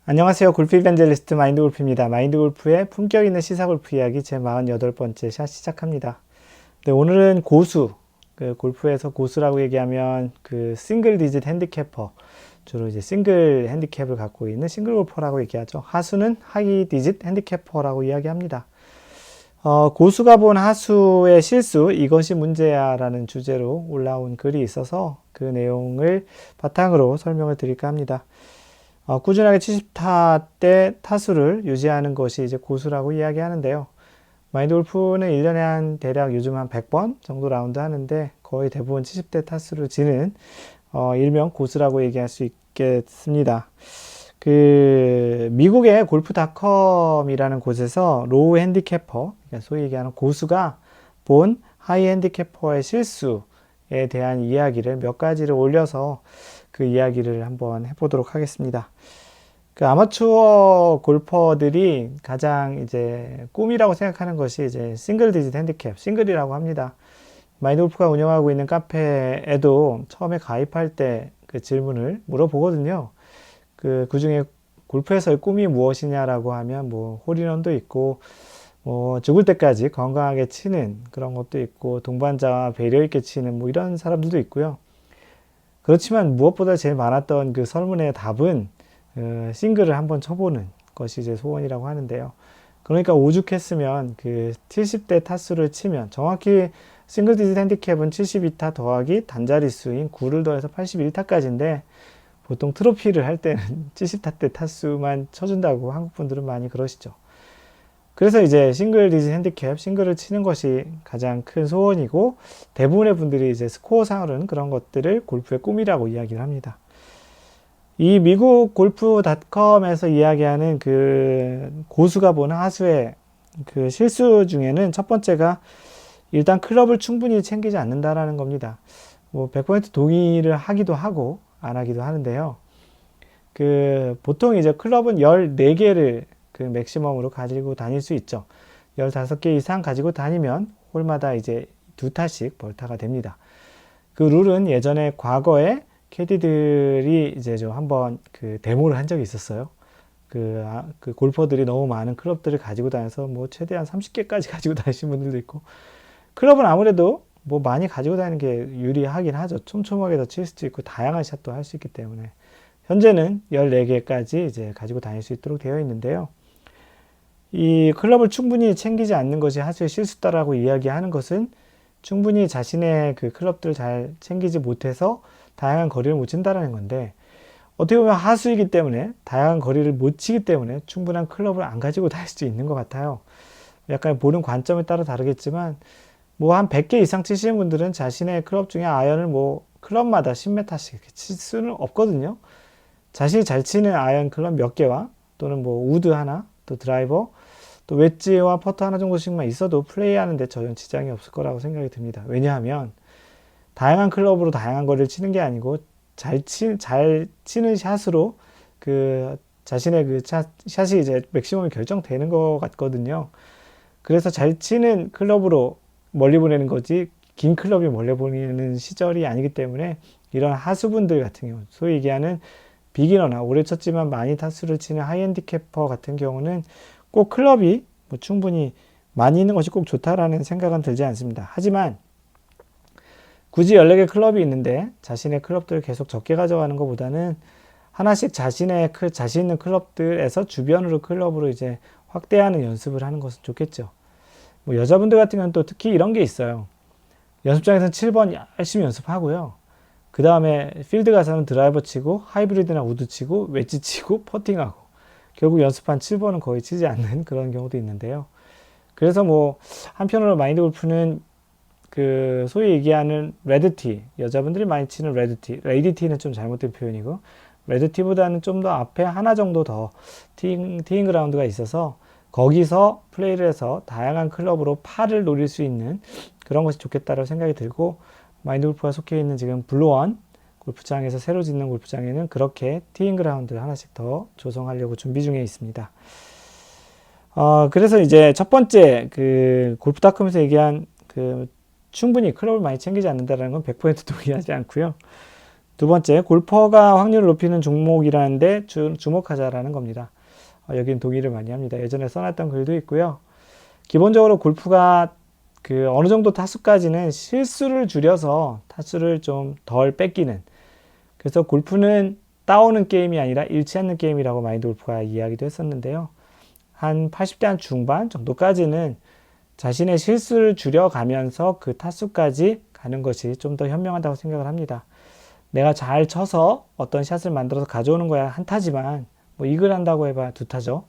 안녕하세요. 골프 이벤젤리스트 마인드골프입니다. 마인드골프의 품격 있는 시사골프 이야기 제 48번째 샷 시작합니다. 네, 오늘은 고수, 골프에서 고수라고 얘기하면 싱글 디짓 핸디캐퍼, 주로 이제 싱글 핸디캡을 갖고 있는 싱글 골퍼라고 얘기하죠. 하수는 하이 디짓 핸디캐퍼라고 이야기합니다. 고수가 본 하수의 실수, 이것이 문제야라는 주제로 올라온 글이 있어서 그 내용을 바탕으로 설명을 드릴까 합니다. 꾸준하게 70타 대 타수를 유지하는 것이 이제 고수라고 이야기하는데요. 마인드 골프는 1년에 한 대략 요즘 한 100번 정도 라운드 하는데 거의 대부분 70대 타수를 치는 일명 고수라고 얘기할 수 있겠습니다. 미국의 골프닷컴이라는 곳에서 로우 핸디캐퍼, 그러니까 소위 얘기하는 고수가 본 하이 핸디캐퍼의 실수에 대한 이야기를 몇 가지를 올려서 그 이야기를 한번 해보도록 하겠습니다. 아마추어 골퍼들이 가장 이제 꿈이라고 생각하는 것이 이제 싱글 디짓 핸디캡, 싱글이라고 합니다. 마인드 골프가 운영하고 있는 카페에도 처음에 가입할 때 그 질문을 물어보거든요. 그 중에 골프에서의 꿈이 무엇이냐라고 하면 뭐 홀인원도 있고 죽을 때까지 건강하게 치는 그런 것도 있고 동반자와 배려 있게 치는 뭐 이런 사람들도 있고요. 그렇지만 무엇보다 제일 많았던 그 설문의 답은 싱글을 한번 쳐보는 것이 이제 소원이라고 하는데요. 그러니까 오죽했으면 그 70대 타수를 치면 정확히 싱글 디짓 핸디캡은 72타 더하기 단자리 수인 9를 더해서 81타까지인데 보통 트로피를 할 때는 70타 때 타수만 쳐준다고 한국 분들은 많이 그러시죠. 그래서 이제 싱글 디짓 핸디캡, 싱글을 치는 것이 가장 큰 소원이고 대부분의 분들이 이제 스코어 상으로는 그런 것들을 골프의 꿈이라고 이야기를 합니다. 이 미국 골프닷컴에서 이야기하는 그 고수가 보는 하수의 그 실수 중에는 첫 번째가 일단 클럽을 충분히 챙기지 않는다라는 겁니다. 뭐 100% 동의를 하기도 하고 안 하기도 하는데요. 보통 이제 클럽은 14개를 그 맥시멈으로 가지고 다닐 수 있죠. 15개 이상 가지고 다니면 홀마다 이제 2타씩 벌타가 됩니다. 그 룰은 예전에 과거에 캐디들이 이제 좀 한번 그 데모를 한 적이 있었어요. 그 골퍼들이 너무 많은 클럽들을 가지고 다녀서 뭐 최대한 30개까지 가지고 다니신 분들도 있고, 클럽은 아무래도 뭐 많이 가지고 다니는 게 유리하긴 하죠. 촘촘하게 더 칠 수도 있고 다양한 샷도 할 수 있기 때문에 현재는 14개까지 이제 가지고 다닐 수 있도록 되어 있는데요. 이 클럽을 충분히 챙기지 않는 것이 하수의 실수다라고 이야기하는 것은 충분히 자신의 그 클럽들을 잘 챙기지 못해서 다양한 거리를 못 친다라는 건데, 어떻게 보면 하수이기 때문에 다양한 거리를 못 치기 때문에 충분한 클럽을 안 가지고 다닐 수 있는 것 같아요. 약간 보는 관점에 따라 다르겠지만 뭐 한 100개 이상 치시는 분들은 자신의 클럽 중에 아이언을 뭐 클럽마다 10m씩 칠 수는 없거든요. 자신이 잘 치는 아이언 클럽 몇 개와 또는 뭐 우드 하나, 또 드라이버, 또 웨지와 퍼터 하나 정도씩만 있어도 플레이하는데 전혀 지장이 없을 거라고 생각이 듭니다. 왜냐하면 다양한 클럽으로 다양한 거리를 치는 게 아니고 잘 치는 샷으로 그 자신의 그 샷이 이제 맥시멈이 결정되는 것 같거든요. 그래서 잘 치는 클럽으로 멀리 보내는 거지 긴 클럽이 멀리 보내는 시절이 아니기 때문에 이런 하수분들 같은 경우, 소위 얘기하는 비기너나 오래 쳤지만 많이 타수를 치는 하이핸디캐퍼 같은 경우는 꼭 클럽이 뭐 충분히 많이 있는 것이 꼭 좋다라는 생각은 들지 않습니다. 하지만 굳이 14개 클럽이 있는데 자신의 클럽들을 계속 적게 가져가는 것보다는 하나씩 자신 있는 클럽들에서 주변으로 클럽으로 이제 확대하는 연습을 하는 것은 좋겠죠. 뭐 여자분들 같은 경우는 또 특히 이런 게 있어요. 연습장에서는 7번 열심히 연습하고요. 그 다음에 필드 가서는 드라이버 치고 하이브리드나 우드 치고 웨지 치고 퍼팅하고 결국 연습한 7번은 거의 치지 않는 그런 경우도 있는데요. 그래서 뭐 한편으로 마인드 골프는 그 소위 얘기하는 레드티, 여자분들이 많이 치는 레드티, 레이디티는 좀 잘못된 표현이고 레드티보다는 좀 더 앞에 하나 정도 더 티잉 그라운드가 있어서 거기서 플레이를 해서 다양한 클럽으로 파를 노릴 수 있는 그런 것이 좋겠다라고 생각이 들고, 마인드 골프가 속해 있는 지금 블루원 골프장에서 새로 짓는 골프장에는 그렇게 티잉 그라운드를 하나씩 더 조성하려고 준비 중에 있습니다. 그래서 이제 첫 번째 골프닷컴에서 얘기한 충분히 클럽을 많이 챙기지 않는다는 건 100% 동의하지 않고요. 두 번째, 골퍼가 확률을 높이는 종목이라는데 주목하자라는 겁니다. 여기는 동의를 많이 합니다. 예전에 써놨던 글도 있고요. 기본적으로 골프가 그 어느 정도 타수까지는 실수를 줄여서 타수를 좀 덜 뺏기는, 그래서 골프는 따오는 게임이 아니라 잃지 않는 게임이라고 마인드 골프가 이야기도 했었는데요. 한 80대 한 중반 정도까지는 자신의 실수를 줄여가면서 그 타수까지 가는 것이 좀 더 현명하다고 생각을 합니다. 내가 잘 쳐서 어떤 샷을 만들어서 가져오는 거야 한 타지만, 뭐 이글 한다고 해봐 두 타죠.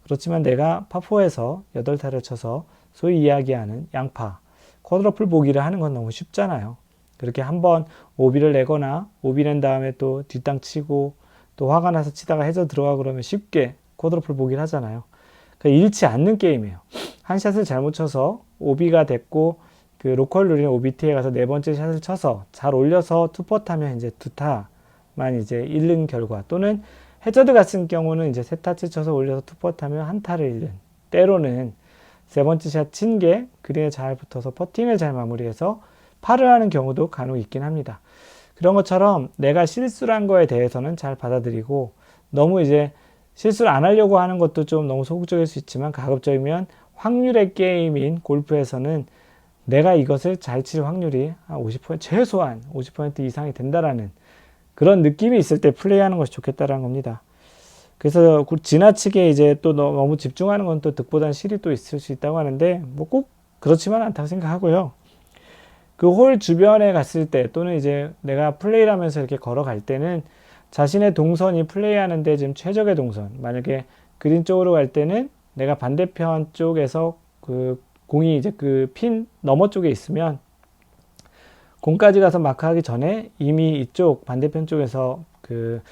그렇지만 내가 파4에서 8타를 쳐서 소위 이야기하는 양파, 쿼드러플 보기를 하는 건 너무 쉽잖아요. 그렇게 한번 오비를 내거나 오비 낸 다음에 또 뒷땅 치고 또 화가 나서 치다가 해저 들어가 그러면 쉽게 쿼드러플 보기를 하잖아요. 그러니까 잃지 않는 게임이에요. 한 샷을 잘못 쳐서 오비가 됐고 그 로컬 룰인 OBT에 가서 네 번째 샷을 쳐서 잘 올려서 투퍼트 하면 이제 두 타만 이제 잃는 결과, 또는 해저드 같은 경우는 이제 세 타째 쳐서 올려서 투퍼트 하면 한 타를 잃는, 때로는 세 번째 샷 친 게 그린에 잘 붙어서 퍼팅을 잘 마무리해서 파를 하는 경우도 간혹 있긴 합니다. 그런 것처럼 내가 실수를 한 거에 대해서는 잘 받아들이고, 너무 이제 실수를 안 하려고 하는 것도 좀 너무 소극적일 수 있지만, 가급적이면 확률의 게임인 골프에서는 내가 이것을 잘 칠 확률이 한 50%, 최소한 50% 이상이 된다라는 그런 느낌이 있을 때 플레이하는 것이 좋겠다라는 겁니다. 그래서 지나치게 이제 또 너무 집중하는 건 또 득보다는 실이 또 있을 수 있다고 하는데, 뭐 꼭 그렇지만 않다고 생각하고요. 그 홀 주변에 갔을 때, 또는 이제 내가 플레이를 하면서 이렇게 걸어갈 때는 자신의 동선이 플레이하는데 지금 최적의 동선, 만약에 그린 쪽으로 갈 때는 내가 반대편 쪽에서 그 공이 이제 그 핀 너머 쪽에 있으면 공까지 가서 마크하기 전에 이미 이쪽 반대편 쪽에서 그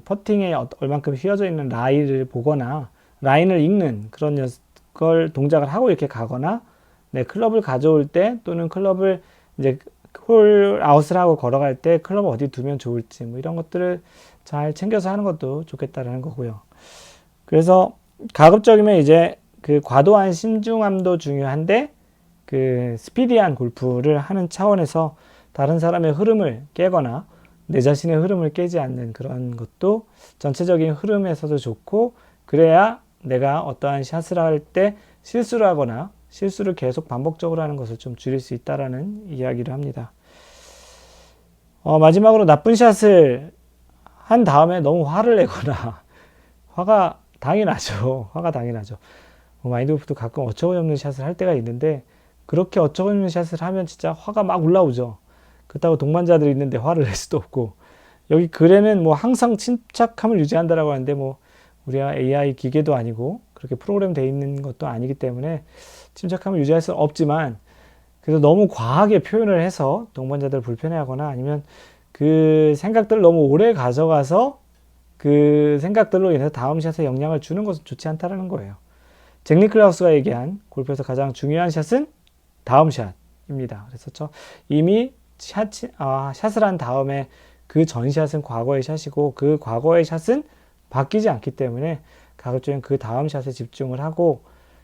퍼팅에 얼만큼 휘어져 있는 라인을 보거나 라인을 읽는 그런 걸 동작을 하고 이렇게 가거나, 네, 클럽을 가져올 때 또는 클럽을 이제 홀 아웃을 하고 걸어갈 때 클럽을 어디 두면 좋을지, 뭐 이런 것들을 잘 챙겨서 하는 것도 좋겠다라는 거고요. 그래서 가급적이면 이제 그 과도한 신중함도 중요한데, 그 스피디한 골프를 하는 차원에서 다른 사람의 흐름을 깨거나 내 자신의 흐름을 깨지 않는 그런 것도 전체적인 흐름에서도 좋고, 그래야 내가 어떠한 샷을 할 때 실수를 하거나 실수를 계속 반복적으로 하는 것을 좀 줄일 수 있다라는 이야기를 합니다. 마지막으로 나쁜 샷을 한 다음에 너무 화를 내거나 화가 당연히 나죠. 화가 당연히 나죠. 마인드 골프도 가끔 어처구니없는 샷을 할 때가 있는데, 그렇게 어처구니없는 샷을 하면 진짜 화가 막 올라오죠. 그렇다고 동반자들이 있는데 화를 낼 수도 없고, 여기 글에는 뭐 항상 침착함을 유지한다라고 하는데, 뭐 우리가 AI 기계도 아니고 그렇게 프로그램 돼 있는 것도 아니기 때문에 침착함을 유지할 수는 없지만, 그래서 너무 과하게 표현을 해서 동반자들을 불편해하거나 아니면 그 생각들을 너무 오래 가져가서 그 생각들로 인해서 다음 샷에 영향을 주는 것은 좋지 않다라는 거예요. 잭 니클라우스가 얘기한 골프에서 가장 중요한 샷은 다음 샷입니다. 그래서 이미 샷을 한 다음에 그 전 샷은 과거의 샷이고 그 과거의 샷은 바뀌지 않기 때문에 가급적이면 그 다음 샷에 집중을 하고,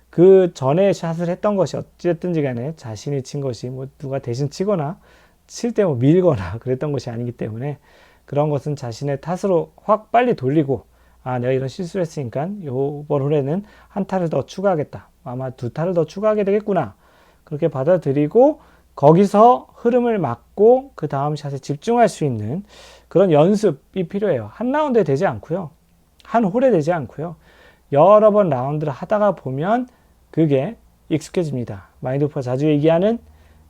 그 전에 샷을 했던 것이 어쨌든지 간에 자신이 친 것이 뭐 누가 대신 치거나 칠 때 뭐 밀거나 그랬던 것이 아니기 때문에, 그런 것은 자신의 탓으로 확 빨리 돌리고, 내가 이런 실수를 했으니까 이번 홀에는 한 타를 더 추가하겠다, 아마 두 타를 더 추가하게 되겠구나, 그렇게 받아들이고 거기서 흐름을 막고 그 다음 샷에 집중할 수 있는 그런 연습이 필요해요. 한 라운드에 되지 않고요, 한 홀에 되지 않고요, 여러 번 라운드를 하다가 보면 그게 익숙해집니다. 마인드 골프가 자주 얘기하는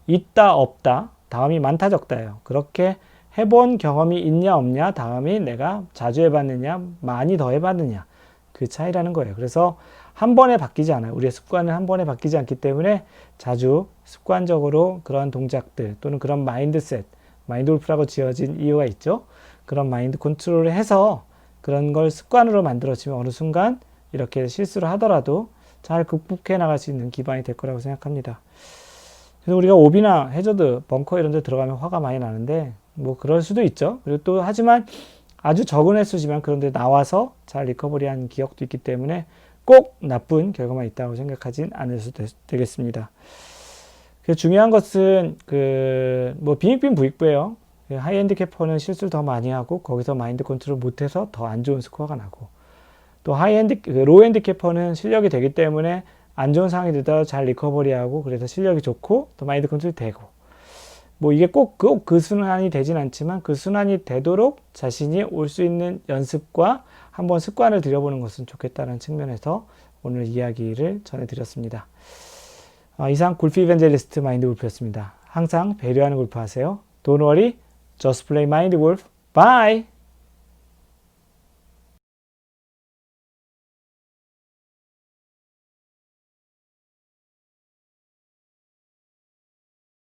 있다 없다, 다음이 많다 적다예요. 그렇게 해본 경험이 있냐 없냐, 다음이 내가 자주 해봤느냐 많이 더 해봤느냐, 그 차이라는 거예요. 그래서 한 번에 바뀌지 않아요. 우리의 습관은 한 번에 바뀌지 않기 때문에 자주 습관적으로 그런 동작들 또는 그런 마인드셋, 마인드 골프라고 지어진 이유가 있죠. 그런 마인드 컨트롤을 해서 그런 걸 습관으로 만들어지면 어느 순간 이렇게 실수를 하더라도 잘 극복해 나갈 수 있는 기반이 될 거라고 생각합니다. 그래서 우리가 오비나 해저드, 벙커 이런 데 들어가면 화가 많이 나는데, 뭐 그럴 수도 있죠. 그리고 또 하지만 아주 적은 횟수지만 그런데 나와서 잘 리커버리한 기억도 있기 때문에 꼭 나쁜 결과만 있다고 생각하진 않을 수도 되겠습니다. 그래서 중요한 것은 뭐 빈익빈 부익부예요. 하이 핸디캐퍼는 실수를 더 많이 하고 거기서 마인드 컨트롤 못해서 더 안 좋은 스코어가 나고, 또 로우 핸디캐퍼는 실력이 되기 때문에 안 좋은 상황이 되더라도 잘 리커버리하고 그래서 실력이 좋고 또 마인드 컨트롤이 되고, 뭐 이게 꼭 그 순환이 되진 않지만 그 순환이 되도록 자신이 올 수 있는 연습과 한번 습관을 들여보는 것은 좋겠다는 측면에서 오늘 이야기를 전해드렸습니다. 이상 골프 이벤젤리스트 마인드 골프였습니다. 항상 배려하는 골프 하세요. Don't worry, just play mind golf. Bye!